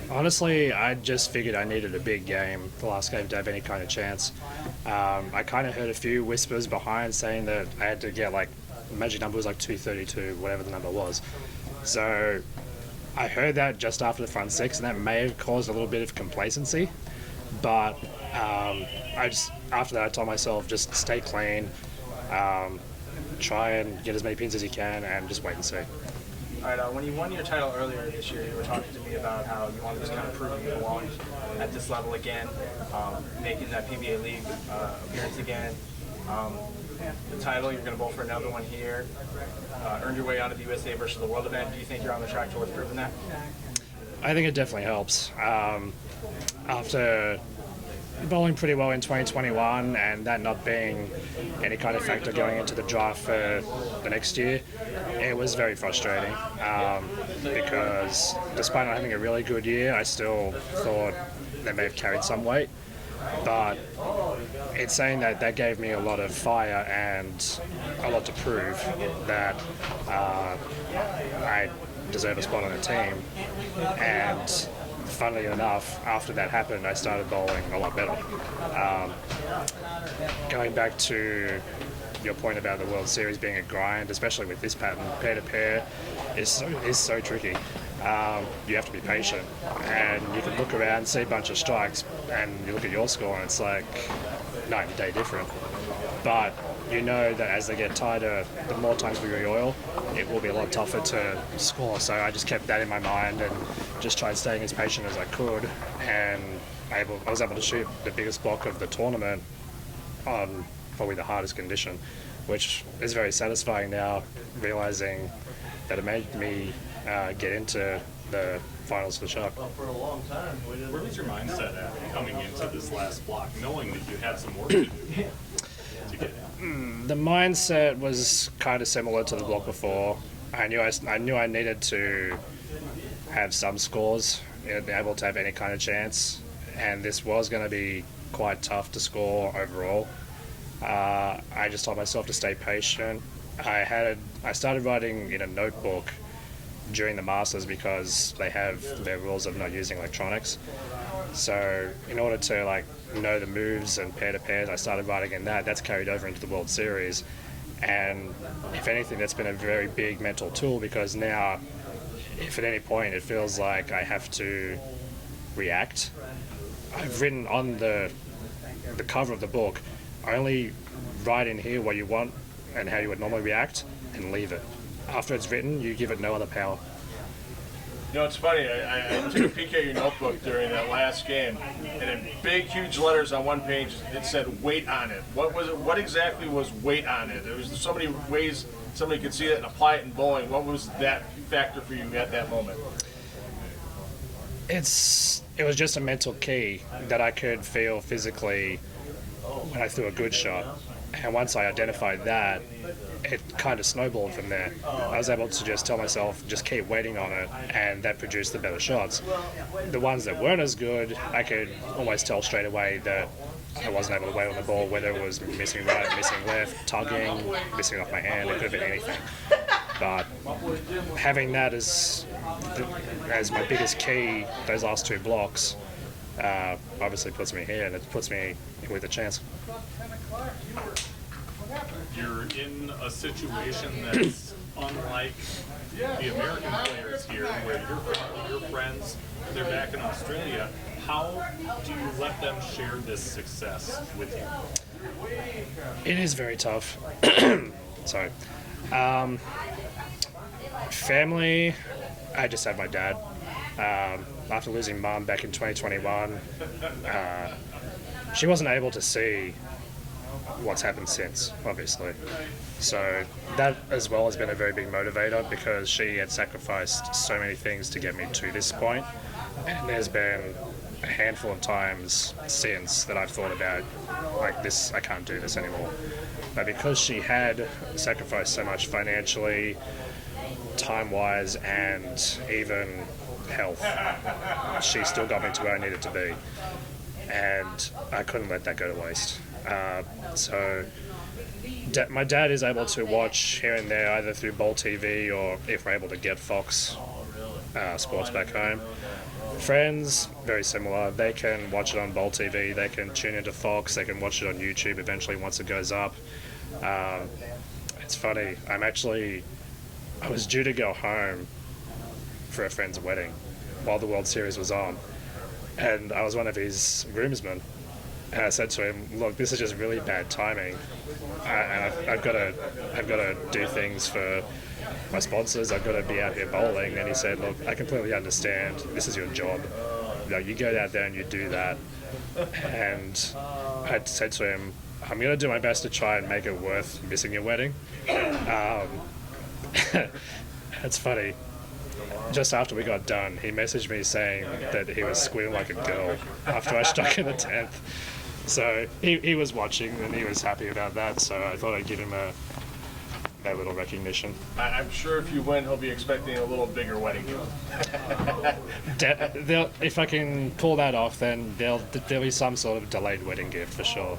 Honestly, I just figured I needed a big game, the last game, to have any kind of chance. I kind of heard a few whispers behind saying that I had to get like, the magic number was like 232, whatever the number was. So I heard that just after the front six, and that may have caused a little bit of complacency. But I just, after that, I told myself just stay clean, try and get as many pins as you can, and just wait and see. All right, when you won your title earlier this year, you were talking to me about how you wanted to kind of prove you belonged at this level again, making that PBA League appearance again. The title, you're going to bowl for another one here. Earned your way onto the USA versus the World event. Do you think you're on the track towards proving that? I think it definitely helps. After bowling pretty well in 2021 and that not being any kind of factor going into the draft for the next year, it was very frustrating because despite not having a really good year, I still thought they may have carried some weight. But it's saying that that gave me a lot of fire and a lot to prove that I deserve a spot on the team. And funnily enough, after that happened, I started bowling a lot better. Going back to your point about the World Series being a grind, especially with this pattern, pair to pair, is so tricky. You have to be patient, and you can look around and see a bunch of strikes, and you look at your score, and it's like night and day different. But you know that as they get tighter, the more times we re-oil, it will be a lot tougher to score. So I just kept that in my mind and just tried staying as patient as I could, and I was able to shoot the biggest block of the tournament on probably the hardest condition, which is very satisfying now, realizing that it made me get into the finals for Shark. Where was your mindset at coming into this last block, knowing that you had some work to do to get in? The mindset was kind of similar to the block before. I knew I needed to have some scores, be able to have any kind of chance, and this was going to be quite tough to score overall. I just told myself to stay patient. I started writing in a notebook during the Masters because they have their rules of not using electronics. So in order to know the moves and pair to pairs, I started writing in that. That's carried over into the World Series, and if anything, that's been a very big mental tool because now, if at any point it feels like I have to react, I've written on the cover of the book, only write in here what you want and how you would normally react, and leave it. After it's written, you give it no other power. You know, it's funny, I took a peek at your notebook during that last game, and in big, huge letters on one page, it said, "Wait on it." What was it? What exactly was "wait on it"? There was so many ways somebody could see that and apply it in bowling. What was that factor for you at that moment? It was just a mental key that I could feel physically when I threw a good shot. And once I identified that, it kind of snowballed from there. I was able to just tell myself, just keep waiting on it, and that produced the better shots. The ones that weren't as good, I could almost tell straight away that I wasn't able to wait on the ball, whether it was missing right, missing left, tugging, missing off my hand, it could have been anything. But having that as my biggest key, those last two blocks, obviously puts me here, and it puts me with a chance. You're in a situation that's unlike the American players here, where your friends, they're back in Australia. How do you let them share this success with you? It is very tough. Sorry. Family, I just have my dad. After losing Mum back in 2021, she wasn't able to see what's happened since, obviously. So that as well has been a very big motivator because she had sacrificed so many things to get me to this point. And there's been a handful of times since that I've thought about, like, this, I can't do this anymore. But because she had sacrificed so much financially, time-wise, and even health, she still got me to where I needed to be. And I couldn't let that go to waste. So my dad is able to watch here and there, either through Bowl TV or if we're able to get Fox Sports back home. Friends, very similar. They can watch it on Bowl TV, they can tune into Fox, they can watch it on YouTube eventually once it goes up. It's funny, I was due to go home for a friend's wedding while the World Series was on, and I was one of his groomsmen, and I said to him, look, this is just really bad timing, and I've got to do things for my sponsors, I've got to be out here bowling. And he said, look, I completely understand, this is your job, you go out there and you do that. And I said to him, I'm going to do my best to try and make it worth missing your wedding. It's funny, just after we got done, he messaged me saying that he was squealing like a girl after I struck in the 10th. So he was watching and he was happy about that, so I thought I'd give him that little recognition. I'm sure if you win, he'll be expecting a little bigger wedding gift. If I can pull that off, then there'll be some sort of delayed wedding gift for sure.